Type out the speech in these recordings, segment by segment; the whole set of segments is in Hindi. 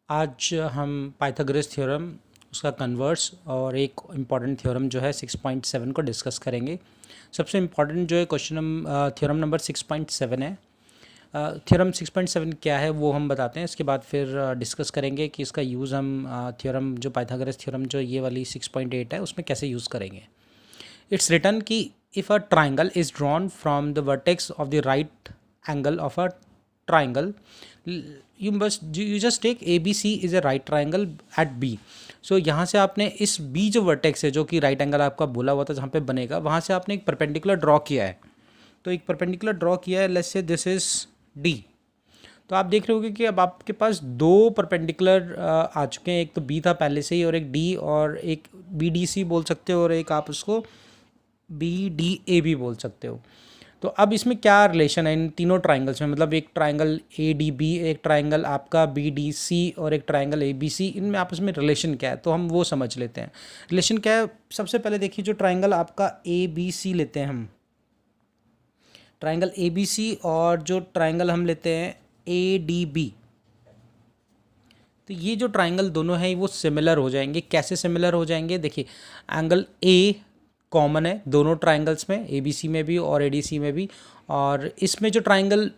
आज हम पाइथागोरस थ्योरम उसका कन्वर्स और एक इम्पॉर्टेंट थ्योरम जो है 6.7 को डिस्कस करेंगे। सबसे इम्पॉर्टेंट जो है थ्योरम नंबर 6.7 है। थ्योरम 6.7 क्या है वो हम बताते हैं, इसके बाद फिर डिस्कस करेंगे कि इसका यूज़ हम थ्योरम जो पाइथागोरस थ्योरम जो ये वाली 6.8 है उसमें कैसे यूज़ करेंगे। इट्स रिटन कि if a triangle is drawn from the vertex of the right angle of a triangle, you just take ABC is a right triangle at B. सो यहाँ से आपने इस B जो वर्टेक्स है जो कि राइट एंगल आपका बोला हुआ था जहाँ पे बनेगा, वहाँ से आपने एक परपेंडिकुलर ड्रॉ किया है। तो एक परपेंडिकुलर ड्रॉ किया है, let's say this is D। तो आप देख रहे होगे कि अब आपके पास दो परपेंडिकुलर आ चुके हैं, एक तो B था पहले से ही और एक D, और एक BDC बोल सकते हो और एक आप उसको BDAB बोल सकते हो। तो अब इसमें क्या रिलेशन है इन तीनों ट्राइंगल्स में, मतलब एक ट्राइंगल ADB, एक ट्राइंगल आपका BDC और एक ट्राइंगल ABC, इनमें आपस में रिलेशन क्या है तो हम वो समझ लेते हैं। रिलेशन क्या है, सबसे पहले देखिए जो ट्राइंगल आपका ABC लेते हैं हम, ट्राइंगल ABC और जो ट्राइंगल हम लेते हैं ADB, तो ये जो ट्राइंगल दोनों हैं वो सिमिलर हो जाएंगे। कैसे सिमिलर हो जाएंगे, देखिए एंगल A कॉमन है दोनों ट्राइंगल्स में, ABC में भी और ADC में भी, और इसमें जो ट्राइंगल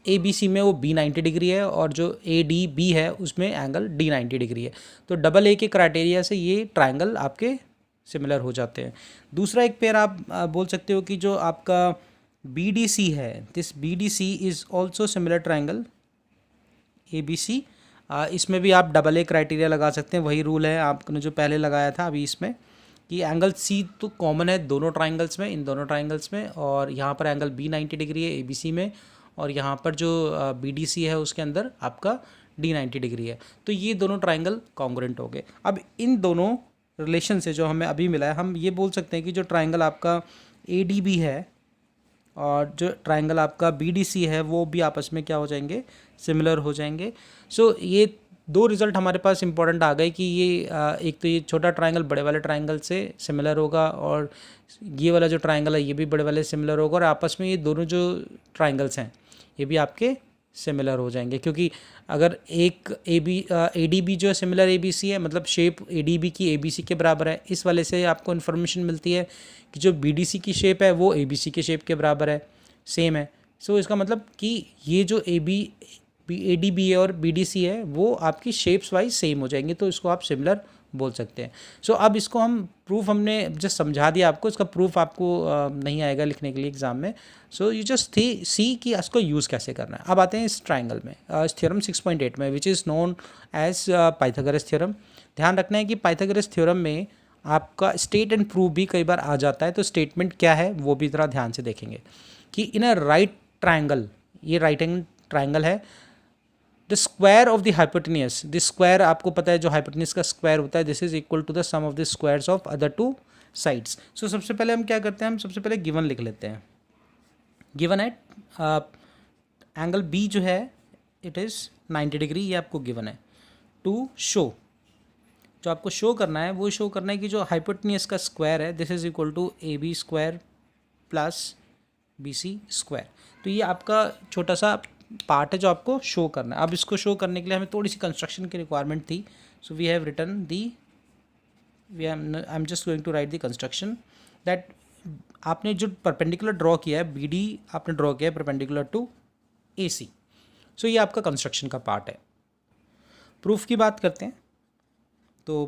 ABC में वो B 90 डिग्री है और जो ADB है उसमें एंगल D 90 डिग्री है। तो डबल A के क्राइटेरिया से ये ट्राइंगल आपके सिमिलर हो जाते हैं। दूसरा एक पेयर आप बोल सकते हो कि जो आपका BDC है, this BDC is also similar triangle ABC। इसमें भी आप डबल A क्राइटेरिया लगा सकते हैं, वही रूल है आपने जो पहले लगाया था अभी इसमें, कि एंगल C तो कॉमन है दोनों ट्राइंगल्स में, इन दोनों ट्राइंगल्स में, और यहाँ पर एंगल B 90 डिग्री है ABC में, और यहाँ पर जो BDC है उसके अंदर आपका D 90 डिग्री है। तो ये दोनों ट्राइंगल कॉन्ग्रुएंट हो गए। अब इन दोनों रिलेशन से जो हमें अभी मिला है, हम ये बोल सकते हैं कि जो ट्राइंगल आपका ADB है और जो ट्राइंगल आपका BDC है वो भी आपस में क्या हो जाएंगे, सिमिलर हो जाएंगे। सो ये दो रिज़ल्ट हमारे पास इंपॉर्टेंट आ गए कि ये एक तो ये छोटा ट्राइंगल बड़े वाले ट्राइंगल से सिमिलर होगा, और ये वाला जो ट्राइंगल है ये भी बड़े वाले सिमिलर होगा, और आपस में ये दोनों जो ट्राइंगल्स हैं ये भी आपके सिमिलर हो जाएंगे। क्योंकि अगर एक ADB जो सिमिलर ABC है, मतलब शेप ADB की ABC के बराबर है, इस वाले से आपको इन्फॉर्मेशन मिलती है कि जो BDC की शेप है वो ABC के शेप के बराबर है, सेम है। सो इसका मतलब कि ये जो ADB है और BDC है वो आपकी शेप्स वाइज सेम हो जाएंगे, तो इसको आप सिमिलर बोल सकते हैं। सो अब इसको हम प्रूफ हमने जस्ट समझा दिया आपको, इसका प्रूफ आपको नहीं आएगा लिखने के लिए एग्जाम में। सो यू जस्ट सी कि इसको यूज़ कैसे करना है। अब आते हैं इस ट्राइंगल में, इस थ्योरम 6.8 में, which is known as Pythagoras theorem. ध्यान रखना है कि पाइथागोरस थ्योरम में आपका स्टेट एंड प्रूफ भी कई बार आ जाता है, तो स्टेटमेंट क्या है वो भी ज़रा ध्यान से देखेंगे कि इन अ राइट ट्राइंगल, ये राइट एंगल ट्राइंगल है, the square of the hypotenuse, this square आपको पता है जो हाइपोटेनियस का स्क्वायर होता है, this is equal to the sum of the squares of other two sides. So सबसे पहले हम क्या करते हैं, हम सबसे पहले गिवन लिख लेते हैं। गिवन है एंगल B जो है इट इज़ 90 डिग्री, ये आपको गिवन है। टू शो, जो आपको शो करना है वो शो करना है कि जो हाइपोटेनियस का स्क्वायर है this is equal to AB square plus BC square. तो ये आपका छोटा सा पार्ट है जो आपको शो करना है। अब इसको शो करने के लिए हमें थोड़ी सी कंस्ट्रक्शन की रिक्वायरमेंट थी, so we have written I am just going to write the construction that आपने जो परपेंडिकुलर ड्रॉ किया है BD आपने ड्रॉ किया है परपेंडिकुलर टू AC। सो ये आपका कंस्ट्रक्शन का पार्ट है। प्रूफ की बात करते हैं, तो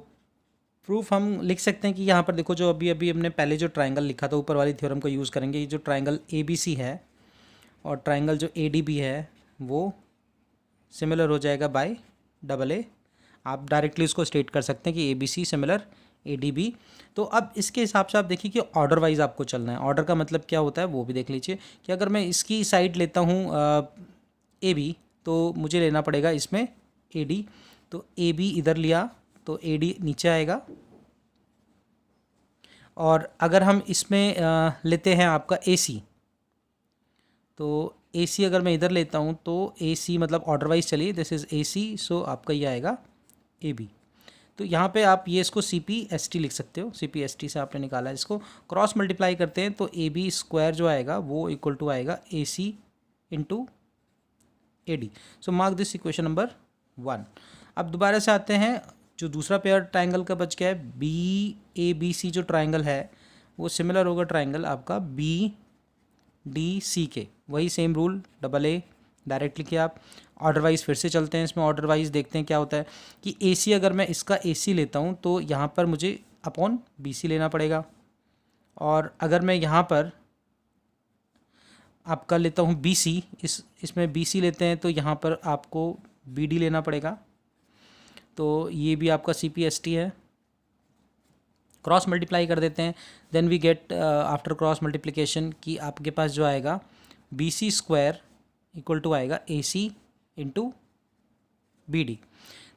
प्रूफ हम लिख सकते हैं कि यहाँ पर देखो जो अभी अभी हमने पहले जो ट्राइंगल लिखा था ऊपर वाली थ्योरम को यूज़ करेंगे। ये जो ट्राइंगल ABC है और ट्राइंगल जो ADB है वो सिमिलर हो जाएगा बाय डबल A। आप डायरेक्टली उसको स्टेट कर सकते हैं कि ABC सिमिलर ADB। तो अब इसके हिसाब से आप देखिए कि ऑर्डर वाइज आपको चलना है। ऑर्डर का मतलब क्या होता है वो भी देख लीजिए कि अगर मैं इसकी साइड लेता हूँ AB, तो मुझे लेना पड़ेगा इसमें AD। तो AB इधर लिया तो AD नीचे आएगा, और अगर हम इसमें लेते हैं आपका AC, तो AC अगर मैं इधर लेता हूँ तो AC मतलब ऑर्डर वाइज चलिए, दिस इज़ AC, सो आपका ये आएगा AB। तो यहाँ पे आप ये इसको CPST लिख सकते हो, CPST से आपने निकाला है, इसको क्रॉस मल्टीप्लाई करते हैं तो AB स्क्वायर जो आएगा वो इक्वल टू आएगा AC into AD। So mark this equation number 1। अब दोबारा से आते हैं, जो दूसरा पेयर ट्राइंगल का बच गया है बी ए बी सी, जो ट्राइंगल है वो सिमिलर होगा ट्राइंगल आपका बी डी सी के, वही same rule, double A direct लिखिए आप। ऑर्डर वाइज फिर से चलते हैं, इसमें ऑर्डर वाइज देखते हैं क्या होता है कि ए सी, अगर मैं इसका ए सी लेता हूँ तो यहाँ पर मुझे अपॉन बी सी लेना पड़ेगा, और अगर मैं यहाँ पर आपका लेता हूँ बी सी, इसमें बी सी लेते हैं तो यहाँ पर आपको बी डी लेना पड़ेगा। तो ये भी आपका सी पी एस टी है। क्रॉस मल्टीप्लाई कर देते हैं, then we get after cross multiplication कि आपके पास जो आएगा B C square equal to आएगा A C into B D.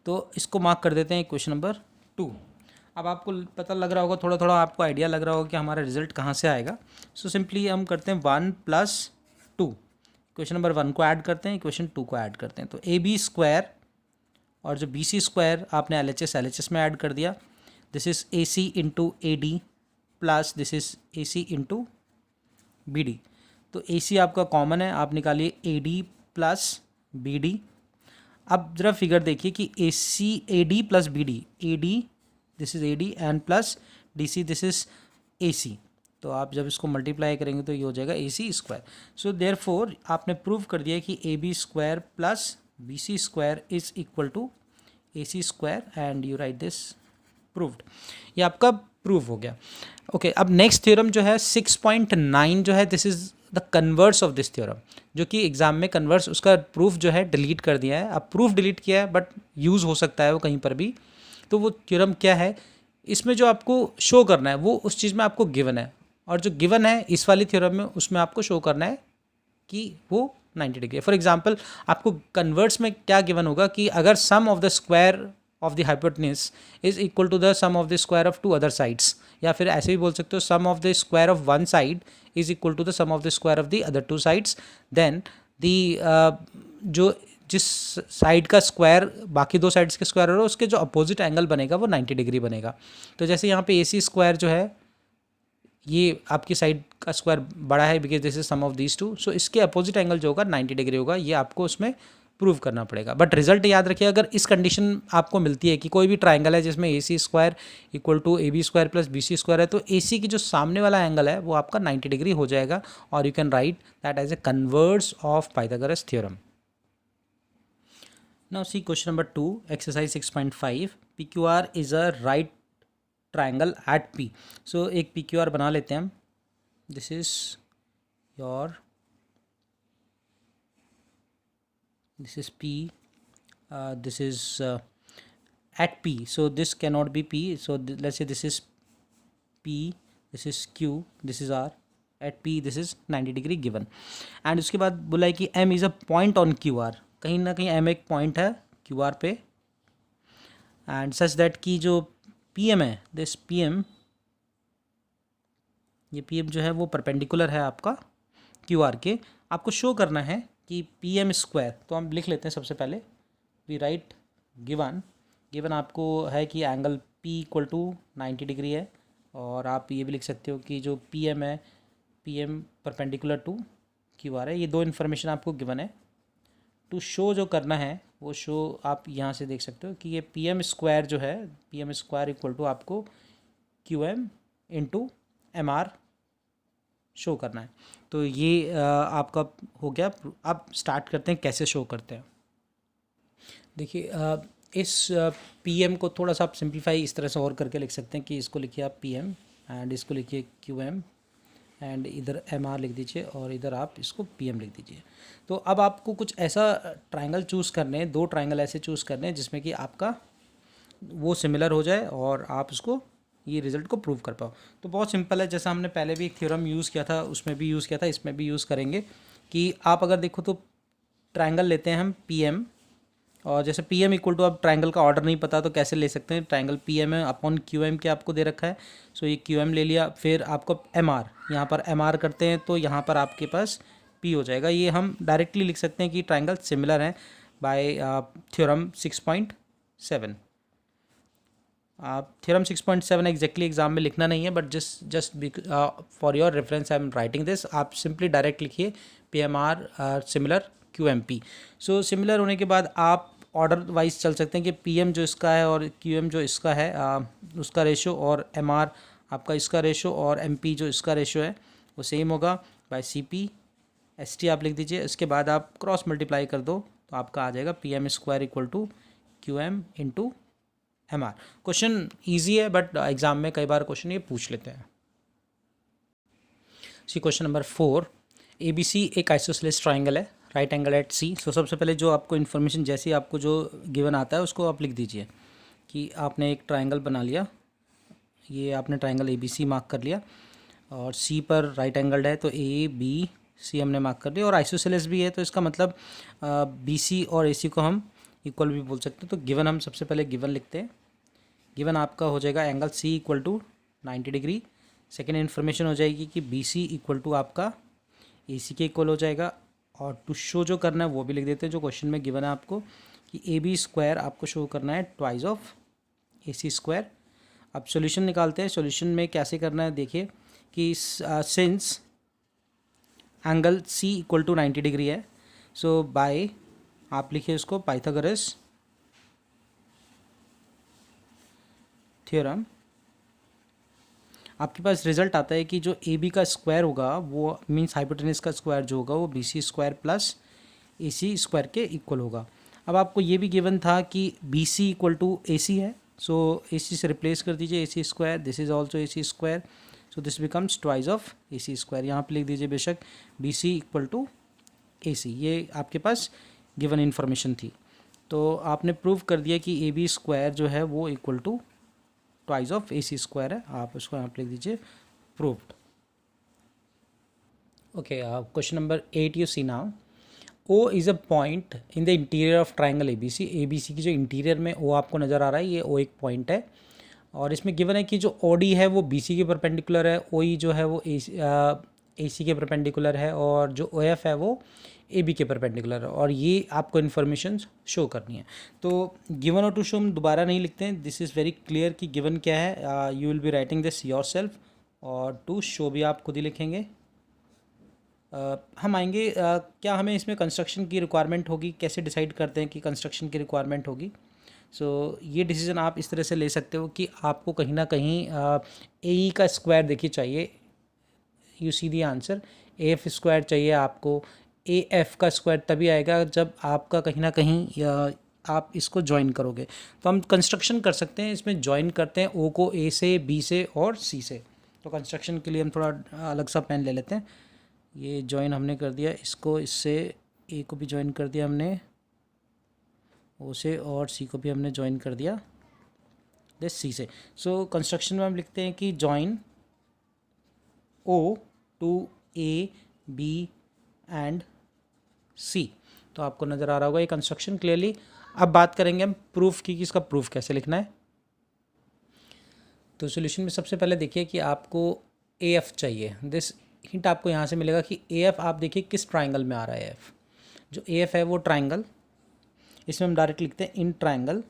तो इसको मार्क कर देते हैं क्वेश्चन नंबर 2। अब आपको पता लग रहा होगा, थोड़ा थोड़ा आपको आइडिया लग रहा होगा कि हमारा रिजल्ट कहाँ से आएगा। सो सिंपली हम करते हैं 1 + 2, क्वेश्चन नंबर 1 को ऐड करते हैं, क्वेश्चन 2 को ऐड करते हैं। तो ए बी स्क्वायर और जो बी सी स्क्वायर आपने एल एच एस में ऐड कर दिया, this is A C into A D plus this is A C into B D. तो ए सी आपका कॉमन है, आप निकालिए A D plus B D. अब ज़रा फिगर देखिए कि A C A D plus B D, A D this is A D and plus D C this is A C. तो आप जब इसको मल्टीप्लाई करेंगे तो ये हो जाएगा A C square. So therefore आपने प्रूव कर दिया कि A B square plus B C square is equal to A C square, and you write this proved. ये आपका प्रूव हो गया। ओके, अब नेक्स्ट थ्योरम जो है 6.9 जो है, this is the converse of this theorem, जो कि एग्जाम में कन्वर्स, उसका प्रूफ जो है डिलीट कर दिया है। अब प्रूफ डिलीट किया है बट यूज़ हो सकता है वो कहीं पर भी। तो वो थ्योरम क्या है, इसमें जो आपको शो करना है वो उस चीज़ में आपको गिवन है, और जो गिवन है इस वाली थ्योरम में उसमें आपको शो करना है कि वो 90 डिग्री है। फॉर एग्जांपल आपको कन्वर्ट्स में क्या गिवन होगा कि अगर sum of the square of the hypotenuse is equal to the sum of the square of 2 other sides, या फिर ऐसे भी बोल सकते हो sum of the square of 1 side is equal to the sum of the square of the other 2 sides, then the जो जिस साइड का स्क्वायर बाकी 2 साइड्स के स्क्वायर हो रहा है उसके जो अपोजिट एंगल बनेगा वो 90 डिग्री बनेगा। तो जैसे यहाँ पे ए सी स्क्वायर जो है ये आपकी साइड का स्क्वायर बड़ा है because this is sum of these two, so इसके अपोजिट एंगल जो होगा 90 डिग्री होगा। ये आपको उसमें प्रूव करना पड़ेगा। बट रिजल्ट याद रखिए, अगर इस कंडीशन आपको मिलती है कि कोई भी ट्राइंगल है जिसमें A C square equal to A B square plus B C square है, तो ए सी की जो सामने वाला एंगल है वो आपका 90 डिग्री हो जाएगा, और you can write that as a converse of Pythagoras theorem. Now see question number 2, exercise 6.5, P Q R is a right triangle at P. So एक पी क्यू आर बना लेते हैं हम। This is your, this is P, this is at P, so this cannot be P, so let's say this is P, this is Q, this is R, at P this is 90 degree given। And उसके बाद बोला है कि M is a point on QR, कहीं ना कहीं M एक पॉइंट है QR पे, एंड सच दैट कि जो PM है, दिस PM, ये PM जो है वो परपेंडिकुलर है आपका QR के। आपको शो करना है कि पी एम स्क्वायर, तो हम लिख लेते हैं सबसे पहले, वी राइट गिवन आपको है कि angle P equal to 90 degree है, और आप ये भी लिख सकते हो कि जो पी एम है, P M perpendicular to Q R है। ये 2 इन्फॉर्मेशन आपको गिवन है। टू शो जो करना है वो शो आप यहाँ से देख सकते हो कि ये पी एम स्क्वायर जो है, P M square equal to आपको Q M into M R show करना है। तो ये आपका हो गया। अब स्टार्ट करते हैं कैसे शो करते हैं। देखिए इस पी एम को थोड़ा सा आप सिंप्लीफाई इस तरह से और करके लिख सकते हैं कि इसको लिखिए आप पी एम, एंड इसको लिखिए क्यू एम, एंड इधर एम आर लिख दीजिए, और इधर आप इसको पी एम लिख दीजिए। तो अब आपको कुछ ऐसा ट्राइंगल चूज़ करने हैं, 2 ट्राइंगल ऐसे चूज़ करने हैं जिसमें कि आपका वो सिमिलर हो जाए और आप उसको ये रिज़ल्ट को प्रूव कर पाओ। तो बहुत सिंपल है, जैसा हमने पहले भी एक थ्योरम यूज़ किया था, उसमें भी यूज़ किया था, इसमें भी यूज़ करेंगे कि आप अगर देखो तो ट्राइंगल लेते हैं हम पी एम, और जैसे पी एम इक्वल टू, अब ट्राइंगल का ऑर्डर नहीं पता तो कैसे ले सकते हैं, ट्राइंगल पी एम है अपॉन क्यू एम के आपको दे रखा है, सो ये क्यू एम ले लिया, फिर आपको एम आर, यहाँ पर एम आर करते हैं तो यहाँ पर आपके पास पी हो जाएगा। ये हम डायरेक्टली लिख सकते हैं कि ट्राइंगल सिमिलर हैं by theorem 6.7। Theorem 6.7 exactly exam में लिखना नहीं है, but just for your reference I am writing this. आप सिंपली डायरेक्ट लिखिए P M R similar Q M P. So similar होने के बाद आप ऑर्डर वाइज चल सकते हैं कि पीएम जो इसका है और क्यूएम जो इसका है उसका रेशो, और एमआर आपका इसका रेशो, और एमपी जो इसका रेशो है वो सेम होगा बाय सीपी। एसटी आप लिख दीजिए, इसके बाद आप क्रॉस मल्टीप्लाई कर दो तो आपका आ जाएगा PM square equal to QM into MR. Question easy है बट एग्जाम में कई बार क्वेश्चन ये पूछ लेते हैं। सी क्वेश्चन नंबर 4, ABC एक आइसोसेलेस ट्राइंगल है, right angle at C. So सबसे पहले जो आपको इन्फॉर्मेशन जैसे आपको जो गिवन आता है उसको आप लिख दीजिए कि आपने एक ट्राइंगल बना लिया, ये आपने ट्राइंगल ABC मार्क कर लिया, और C पर राइट एंगल्ड है तो ABC हमने मार्क कर लिया, और आइसोसेलेस भी है तो इसका मतलब BC और AC को हम इक्वल भी बोल सकते हैं। तो गिवन हम सबसे पहले गिवन लिखते हैं। गिवन आपका हो जाएगा angle C equal to 90 degree. Second information हो जाएगी कि BC इक्वल टू आपका AC के इक्वल हो जाएगा, और टू शो जो करना है वो भी लिख देते हैं जो क्वेश्चन में गिवन है आपको कि AB स्क्वायर आपको शो करना है ट्वाइस ऑफ AC स्क्वायर। अब सॉल्यूशन निकालते हैं। सॉल्यूशन में कैसे करना है देखिए कि since angle C equal to 90 degree है, सो बाय आप लिखिए उसको पाइथागोरस थ्योरम, आपके पास रिजल्ट आता है कि जो AB का स्क्वायर होगा वो मीन्स हाइपोटेनस का स्क्वायर जो होगा वो BC square plus AC square के इक्वल होगा। अब आपको ये भी गिवन था कि BC इक्वल टू AC है, सो AC से रिप्लेस कर दीजिए AC square, this is also AC square, so this becomes twice of AC square. यहाँ पे लिख दीजिए बेशक BC इक्वल टू AC, ये आपके पास गिवन इन्फॉर्मेशन थी। तो आपने प्रूव कर दिया कि AB स्क्वायर जो है वो equal to twice of AC square है, आप उसको यहाँ पे लिख दीजिए proved. Okay, question number 8 you see now, O is a point in the interior of triangle ABC। ABC की जो इंटीरियर में O आपको नज़र आ रहा है, ये O एक पॉइंट है, और इसमें गिवन है कि जो OD है वो BC के परपेंडिकुलर है, OE जो है वो AC के परपेंडिकुलर है, और जो OF है वो AB के परपेंडिकुलर है, और ये आपको इन्फॉर्मेशन शो करनी है। तो गिवन और टू शो हम दोबारा नहीं लिखते हैं, दिस इज़ वेरी क्लियर कि गिवन क्या है, you will be writing this your self, और टू शो भी आप खुद ही लिखेंगे। हम आएंगे क्या हमें इसमें कंस्ट्रक्शन की रिक्वायरमेंट होगी, कैसे डिसाइड करते हैं कि कंस्ट्रक्शन की रिक्वायरमेंट होगी। सो ये डिसीजन आप इस तरह से ले सकते हो कि आपको कहीं ना कहीं AE का स्क्वायर देखिए चाहिए, you see the answer, AF square चाहिए आपको। AF का स्क्वायर तभी आएगा जब आपका कहीं ना कहीं आप इसको ज्वाइन करोगे। तो हम कंस्ट्रक्शन कर सकते हैं, इसमें ज्वाइन करते हैं O को A से, B से और C से। तो कंस्ट्रक्शन के लिए हम थोड़ा अलग सा पेन ले लेते हैं। ये ज्वाइन हमने कर दिया, इसको इससे A को भी ज्वाइन कर दिया हमने O से, और C को भी हमने ज्वाइन कर दिया दिस C से। सो कंस्ट्रक्शन में हम लिखते हैं कि join O to A, B and C। तो आपको नज़र आ रहा होगा ये कंस्ट्रक्शन क्लियरली। अब बात करेंगे हम प्रूफ की कि इसका प्रूफ कैसे लिखना है। तो सॉल्यूशन में सबसे पहले देखिए कि आपको AF चाहिए। दिस हिंट आपको यहाँ से मिलेगा कि AF आप देखिए किस ट्राइंगल में आ रहा है। AF जो AF है वो ट्राइंगल, इसमें हम डायरेक्ट लिखते हैं इन ट्राइंगल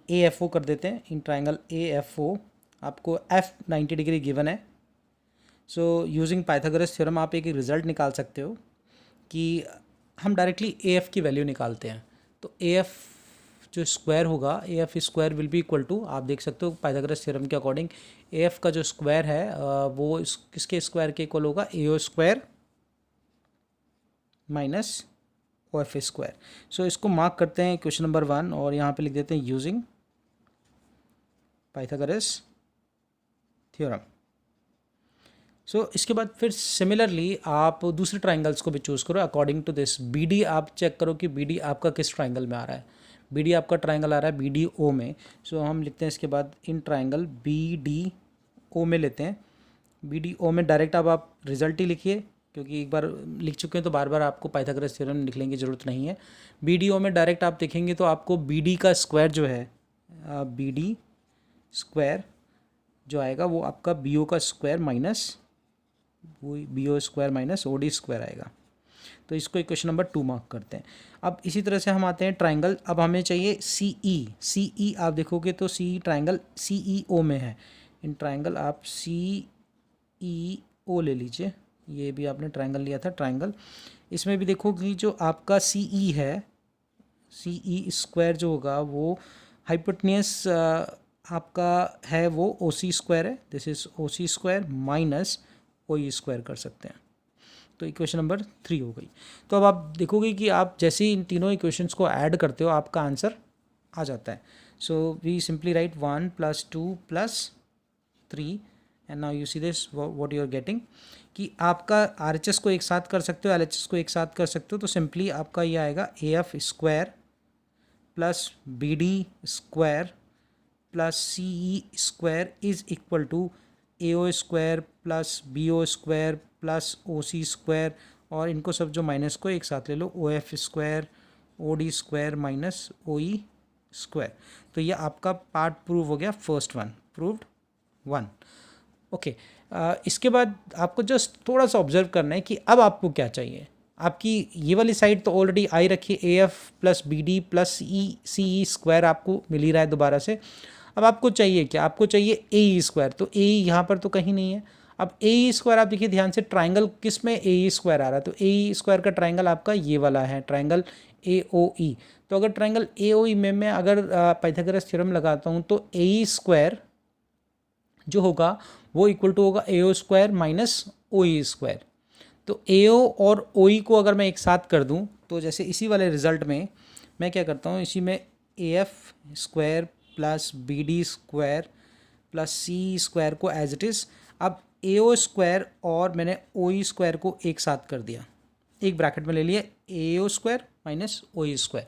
AFO कर देते हैं, इन ट्राइंगल AFO। आपको F 90 डिग्री गिवन है। सो यूजिंग पाइथागोरस थ्योरम आप एक रिज़ल्ट निकाल सकते हो कि हम डायरेक्टली AF की वैल्यू निकालते हैं। तो AF जो स्क्वायर होगा, AF square will be equal to, आप देख सकते हो पाइथागोरस थ्योरम के अकॉर्डिंग AF का जो स्क्वायर है वो किसके स्क्वायर के इक्वल होगा, AO square minus OF square. So इसको मार्क करते हैं क्वेश्चन नंबर 1, और यहाँ पे लिख देते हैं यूजिंग पाइथागोरस थ्योरम। सो इसके बाद फिर सिमिलरली आप दूसरे ट्राइंगल्स को भी चूज़ करो अकॉर्डिंग टू दिस। BD आप चेक करो कि BD आपका किस ट्राइंगल में आ रहा है। BD आपका ट्राइंगल आ रहा है BDO में। सो हम लिखते हैं इसके बाद इन ट्राइंगल BDO में लेते हैं। BDO में डायरेक्ट अब आप रिजल्ट ही लिखिए, क्योंकि एक बार लिख चुके हैं तो बार बार आपको पाइथागोरस थ्योरम लिखने की ज़रूरत नहीं है। BDO में डायरेक्ट आप देखेंगे तो आपको BD का स्क्वायर जो है BD स्क्वायर जो आएगा वो आपका BO का स्क्वायर माइनस वो BO square minus OD square आएगा। तो इसको इक्वेशन नंबर 2 मार्क करते हैं। अब इसी तरह से हम आते हैं ट्राइंगल, अब हमें चाहिए CE आप देखोगे तो CE ट्राइंगल CEO में है। इन ट्राइंगल आप CEO ले लीजिए, ये भी आपने ट्राइंगल लिया था ट्राइंगल। इसमें भी देखो कि जो आपका CE है सी ई स्क्वायर जो होगा वो हाइपोटेन्यूस आपका है वो ओ सी स्क्वायर है, this is O C square minus O E square कर सकते हैं। तो इक्वेशन नंबर 3 हो गई। तो अब आप देखोगे कि आप जैसे ही इन तीनों इक्वेशंस को ऐड करते हो आपका आंसर आ जाता है। So we simply write 1 + 2 + 3 and now you see this what you are getting कि आपका RHS को एक साथ कर सकते हो, LHS को एक साथ कर सकते हो। तो सिंपली आपका ये आएगा AF square plus BD square plus CE square is equal to AO square plus BO square plus OC square, और इनको सब जो माइनस को एक साथ ले लो, OF square OD square minus OE square. तो ये आपका पार्ट प्रूव हो गया, फर्स्ट वन प्रूव्ड 1। ओके, इसके बाद आपको जस्ट थोड़ा सा ऑब्जर्व करना है कि अब आपको क्या चाहिए। आपकी ये वाली साइड तो ऑलरेडी आई रखी है, AF plus BD plus CE square आपको मिल ही रहा है दोबारा से। अब आपको चाहिए क्या, आपको चाहिए AE स्क्वायर। तो AE यहाँ पर तो कहीं नहीं है। अब AE स्क्वायर आप देखिए ध्यान से, ट्राइंगल किस में AE स्क्वायर आ रहा है, तो AE स्क्वायर का ट्राइंगल आपका ये वाला है, ट्राइंगल AOE। तो अगर ट्राइंगल AOE में मैं अगर पाइथागोरस थ्योरम लगाता हूँ तो AE स्क्वायर जो होगा वो इक्वल टू होगा AO square minus OE square. तो AO और OE को अगर मैं एक साथ कर दूं तो जैसे इसी वाले रिजल्ट में मैं क्या करता हूं, इसी में AF square plus BD square plus CE square को एज इट इज़, अब AO स्क्वायर और मैंने OE स्क्वायर को एक साथ कर दिया, एक ब्रैकेट में ले लिया AO square minus OE square.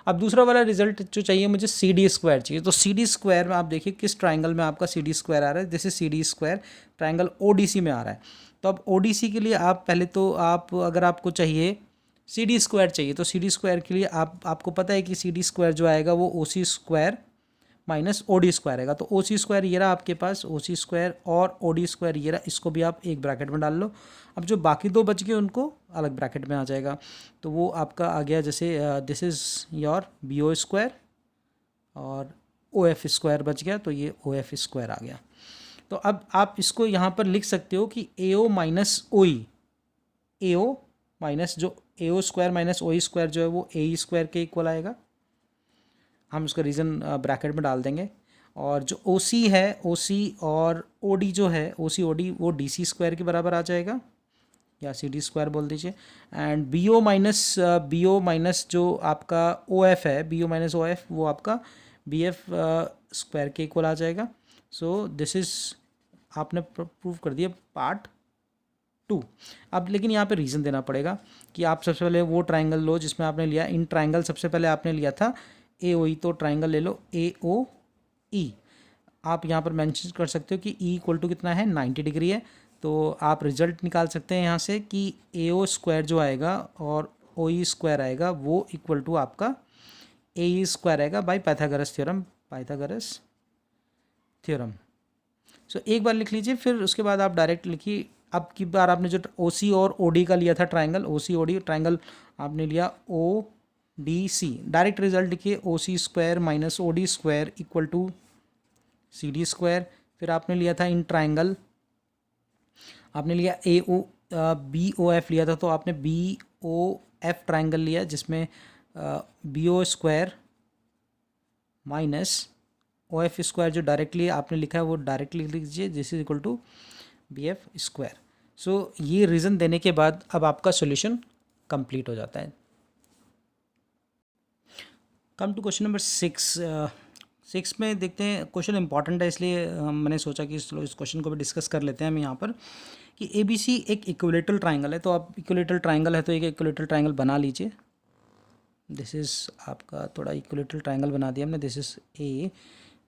अब दूसरा वाला रिजल्ट जो चाहिए मुझे CD स्क्वायर चाहिए। तो CD स्क्वायर में आप देखिए किस ट्राइंगल में आपका CD स्क्वायर आ रहा है, this is CD square, triangle ODC में आ रहा है। तो अब ODC के लिए आप पहले तो आप अगर आपको चाहिए CD स्क्वायर चाहिए तो CD स्क्वायर के लिए आपको पता है कि CD स्क्वायर जो आएगा वो OC square minus OD square आएगा। तो OC स्क्वायर ये रहा आपके पास, OC स्क्वायर और OD स्क्वायर ये रहा, इसको भी आप एक ब्रैकेट में डाल लो। अब जो बाकी दो बच गए उनको अलग ब्रैकेट में आ जाएगा। तो वो आपका आ गया जैसे this is your BO square और OF स्क्वायर बच गया, तो ये OF स्क्वायर आ गया। तो अब आप इसको यहाँ पर लिख सकते हो कि AO minus OE, AO minus जो AO square minus OE square जो है वो AE स्क्वायर के इक्वल आएगा। हम उसका रीज़न ब्रैकेट में डाल देंगे। और जो OC है, OC और OD जो है, OC OD वो DC स्क्वायर के बराबर आ जाएगा, या CD स्क्वायर बोल दीजिए। एंड BO माइनस जो आपका OF है, BO माइनस OF वो आपका BF स्क्वायर के इक्वल आ जाएगा। सो दिस इज़ आपने प्रूव कर दिया पार्ट 2। अब लेकिन यहाँ पे रीज़न देना पड़ेगा कि आप सबसे पहले वो ट्राइंगल लो जिसमें आपने लिया, इन ट्राइंगल सबसे पहले आपने लिया था AOE, तो ट्राइंगल ले लो AOE। आप यहाँ पर मेंशन कर सकते हो कि E इक्वल टू कितना है, 90 डिग्री है। तो आप रिजल्ट निकाल सकते हैं यहाँ से कि AO स्क्वायर जो आएगा और OE स्क्वायर आएगा वो इक्वल टू आपका AE स्क्वायर आएगा बाय पाइथागोरस थ्योरम। सो एक बार लिख लीजिए, फिर उसके बाद आप डायरेक्ट लिखिए। अब की बार आपने जो OC और OD का लिया था ट्राइंगल, OC OD ट्राइंगल आपने लिया ODC, डायरेक्ट रिजल्ट लिखिए OC square minus OD square equal to CD square. फिर आपने लिया था इन ट्राइंगल, आपने लिया BOF लिया था, तो आपने BOF ट्राइंगल लिया जिसमें BO square minus OF square जो डायरेक्टली आपने लिखा है वो डायरेक्टली लिख लीजिए, this is equal to BF square. So ये रीज़न देने के बाद अब आपका सॉल्यूशन कंप्लीट हो जाता है। कम टू क्वेश्चन नंबर 6 में देखते हैं। क्वेश्चन इंपॉर्टेंट है इसलिए मैंने सोचा कि इस क्वेश्चन को भी डिस्कस कर लेते हैं हम यहाँ पर कि ABC एक इक्विलेटरल ट्राइंगल है। तो आप इक्विलेटरल ट्राइंगल है तो एक इक्विलेटरल ट्राइंगल बना लीजिए। दिस इज़ आपका थोड़ा इक्विलेटरल ट्राइंगल बना दिया हमने, दिस इज़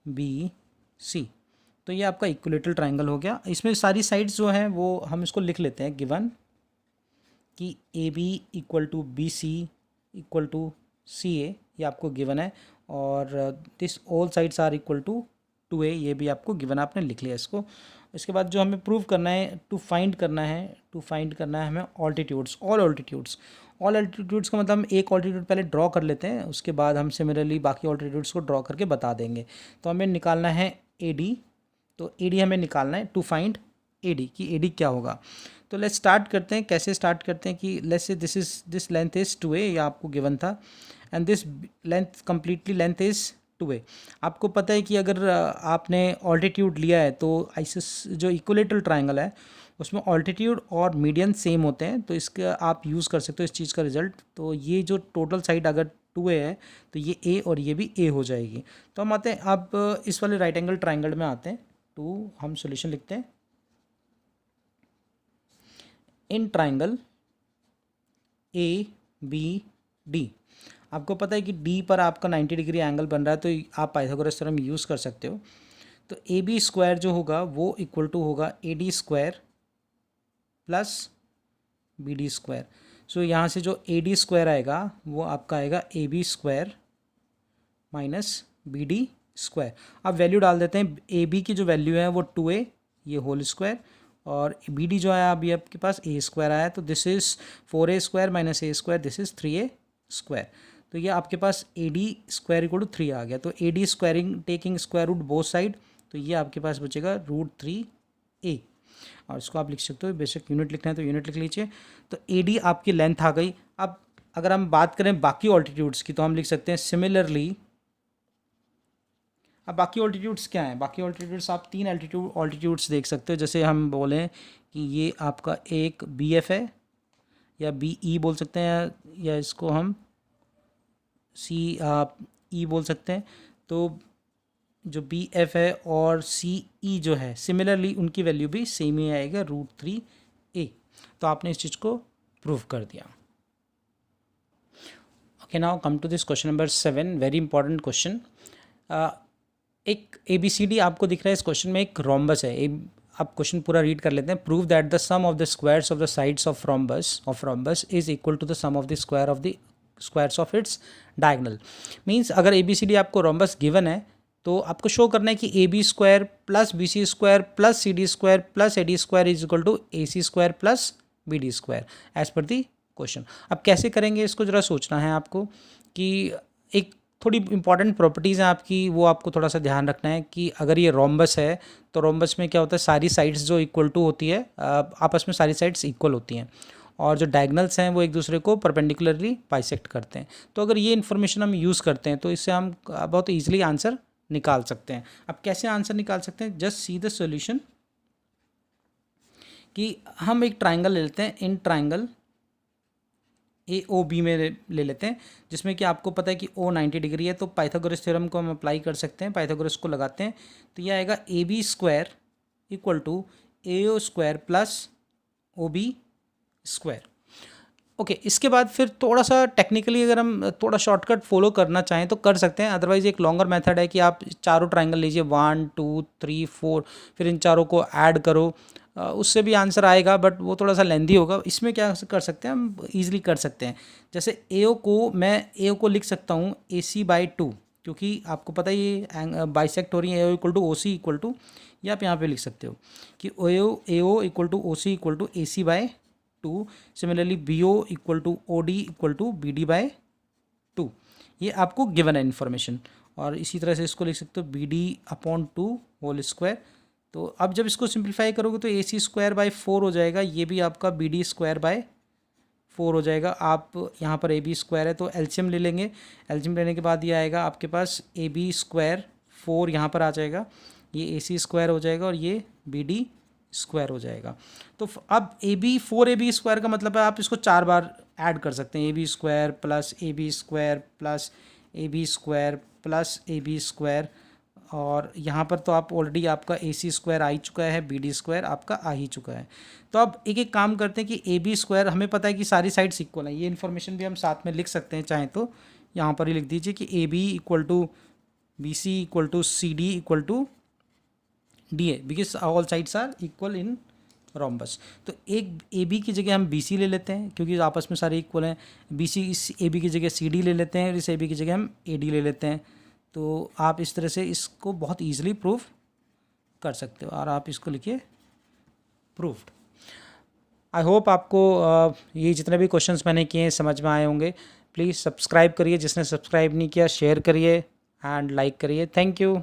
ABC। तो ये आपका इक्विलेटरल ट्राइंगल हो गया। इसमें सारी साइड्स जो हैं वो हम इसको लिख लेते हैं गिवन कि AB equal to BC equal to CA, ये आपको गिवन है। और this all sides are equal to 2A, ये भी आपको गिवन, आपने लिख लिया इसको। इसके बाद जो हमें प्रूव करना है, टू फाइंड करना है हमें ऑल्टीट्यूड्स, ऑल ऑल्टीट्यूड्स का मतलब हम एक ऑल्टीट्यूड पहले ड्रॉ कर लेते हैं, उसके बाद हम सिमिलरली बाकी ऑल्टीट्यूड्स को ड्रॉ करके बता देंगे। तो हमें निकालना है AD, तो AD हमें निकालना है टू फाइंड AD कि AD क्या होगा। तो लेट्स स्टार्ट करते हैं। कैसे स्टार्ट करते हैं कि let's say this length is 2A, ये आपको गिवन था। And this length completely length is 2a। आपको पता है कि अगर आपने ऑल्टीट्यूड लिया है तो आइसिस जो इक्विलेटरल ट्राइंगल है उसमें ऑल्टीट्यूड और मीडियन सेम होते हैं, तो इसका आप यूज़ कर सकते हो इस चीज़ का रिजल्ट। तो ये जो टोटल साइड अगर 2a है तो ये a और ये भी a हो जाएगी। तो हम आते हैं अब इस वाले राइट एंगल ट्राइंगल में आते हैं। तो हम सॉल्यूशन लिखते हैं। इन ट्राइंगल ABD, आपको पता है कि D पर आपका 90 डिग्री एंगल बन रहा है, तो आप पाइथागोरस थ्योरम यूज़ कर सकते हो। तो AB स्क्वायर जो होगा वो इक्वल टू होगा AD square plus BD square. So यहाँ से जो AD स्क्वायर आएगा वो आपका आएगा AB square minus BD square. अब वैल्यू डाल देते हैं। AB की जो वैल्यू है वो 2a, ये होल स्क्वायर, और BD जो आया अभी आपके पास a स्क्वायर आया, तो this is 4a square minus a square, this is 3a square. तो ये आपके पास AD स्क्वायर इक्वल टू 3 आ गया। तो AD squaring taking square root both side, तो ये आपके पास बचेगा √3a। और इसको आप लिख सकते हो, बेशक यूनिट लिखना है तो यूनिट लिख लीजिए। तो AD आपकी लेंथ आ गई। अब अगर हम बात करें बाकी ऑल्टीट्यूड्स की तो हम लिख सकते हैं सिमिलरली। अब बाकी ऑल्टीट्यूड्स क्या हैं? बाकी ऑल्टीट्यूड्स आप 3 ऑल्टीट्यूड्स देख सकते हो। जैसे हम बोलें कि ये आपका एक BF है या BE बोल सकते हैं, या इसको हम CE बोल सकते हैं। तो जो BF है और CE जो है सिमिलरली उनकी वैल्यू भी सेम ही आएगा √3a। तो आपने इस चीज़ को प्रूव कर दिया। Okay, now come to this question number 7, very important question. एक ABCD आपको दिख रहा है। इस क्वेश्चन में एक रोम्बस है। आप क्वेश्चन पूरा रीड कर लेते हैं। Prove that the sum of the squares of the sides of rhombus is equal to the sum of the square of the squares of its diagonal. Means अगर ABCD आपको रोम्बस गिवन है तो आपको शो करना है कि AB square plus BC square plus CD square plus AD square is equal to AC square plus BD square as per the question. अब कैसे करेंगे इसको ज़रा सोचना है आपको कि एक थोड़ी इंपॉर्टेंट प्रॉपर्टीज़ हैं आपकी, वो आपको थोड़ा सा ध्यान रखना है कि अगर ये रोम्बस है तो रोम्बस में क्या होता है, सारी साइड्स जो इक्वल टू होती है आपस में सारी साइड्स इक्वल होती हैं, और जो डायगनल्स हैं वो एक दूसरे को परपेंडिकुलरली बाइसेक्ट करते हैं। तो अगर ये इन्फॉर्मेशन हम यूज़ करते हैं तो इससे हम बहुत ईजिली आंसर निकाल सकते हैं। अब कैसे आंसर निकाल सकते हैं? Just see the solution. कि हम एक ट्राइंगल ले लेते हैं, इन ट्राइंगल AOB में ले लेते हैं, जिसमें कि आपको पता है कि O 90 डिग्री है। तो पाइथागोरस थ्योरम को हम अप्लाई कर सकते हैं। पाइथागोरस को लगाते हैं तो यह आएगा AB square equal to AO square plus OB square. Okay, इसके बाद फिर थोड़ा सा टेक्निकली अगर हम थोड़ा शॉर्टकट फॉलो करना चाहें तो कर सकते हैं। अदरवाइज एक लॉन्गर मेथड है कि आप चारों ट्राइंगल लीजिए 1 2 3 4, फिर इन चारों को ऐड करो, उससे भी आंसर आएगा, बट वो थोड़ा सा लेंदी होगा। इसमें क्या कर सकते हैं हम, ईजिली कर सकते हैं। जैसे AO को लिख सकता हूँ AC/2, क्योंकि आपको पता है ये बाइसेक्ट हो रही है। AO equal to OC equal to, या आप यहाँ पे लिख सकते हो कि AO equal to OC equal to AC/2। Similarly BO equal to OD equal to BD/2। ये आपको गिवन है इन्फॉर्मेशन। और इसी तरह से इसको लिख सकते हो BD/2 होल स्क्वायर। तो अब जब इसको सिंप्लीफाई करोगे तो AC स्क्वायर बाई 4 हो जाएगा, ये भी आपका BD स्क्वायर बाय 4 हो जाएगा। आप यहाँ पर AB स्क्वायर है तो एलसीएम ले लेंगे। एलसीएम लेने के बाद ये आएगा आपके पास AB स्क्वायर 4 यहाँ पर आ जाएगा, ये AC स्क्वायर हो जाएगा और ये BD स्क्वायर हो जाएगा। तो अब AB स्क्वायर का मतलब है आप इसको 4 बार ऐड कर सकते हैं। AB square plus AB square plus AB square plus AB square, और यहाँ पर तो आप ऑलरेडी आपका AC स्क्वायर आ ही चुका है, BD स्क्वायर आपका आ ही चुका है। तो अब एक काम करते हैं कि AB स्क्वायर, हमें पता है कि सारी साइड्स इक्वल हैं, ये इन्फॉर्मेशन भी हम साथ में लिख सकते हैं चाहें तो। यहाँ पर ही लिख दीजिए कि AB equal to BC equal to CD equal to DA, because all sides are equal in rhombus. तो एक AB की जगह हम BC ले लेते हैं क्योंकि आपस में सारे इक्वल हैं। BC इस AB की जगह CD ले लेते हैं, और इस AB की जगह हम AD ले लेते हैं। तो आप इस तरह से इसको बहुत ईजिली प्रूव कर सकते हो, और आप इसको लिखिए प्रूव्ड। आई होप आपको ये जितने भी क्वेश्चंस मैंने किए हैं समझ में आए होंगे। प्लीज़ सब्सक्राइब करिए, जिसने सब्सक्राइब नहीं किया शेयर करिए एंड लाइक करिए। Thank you.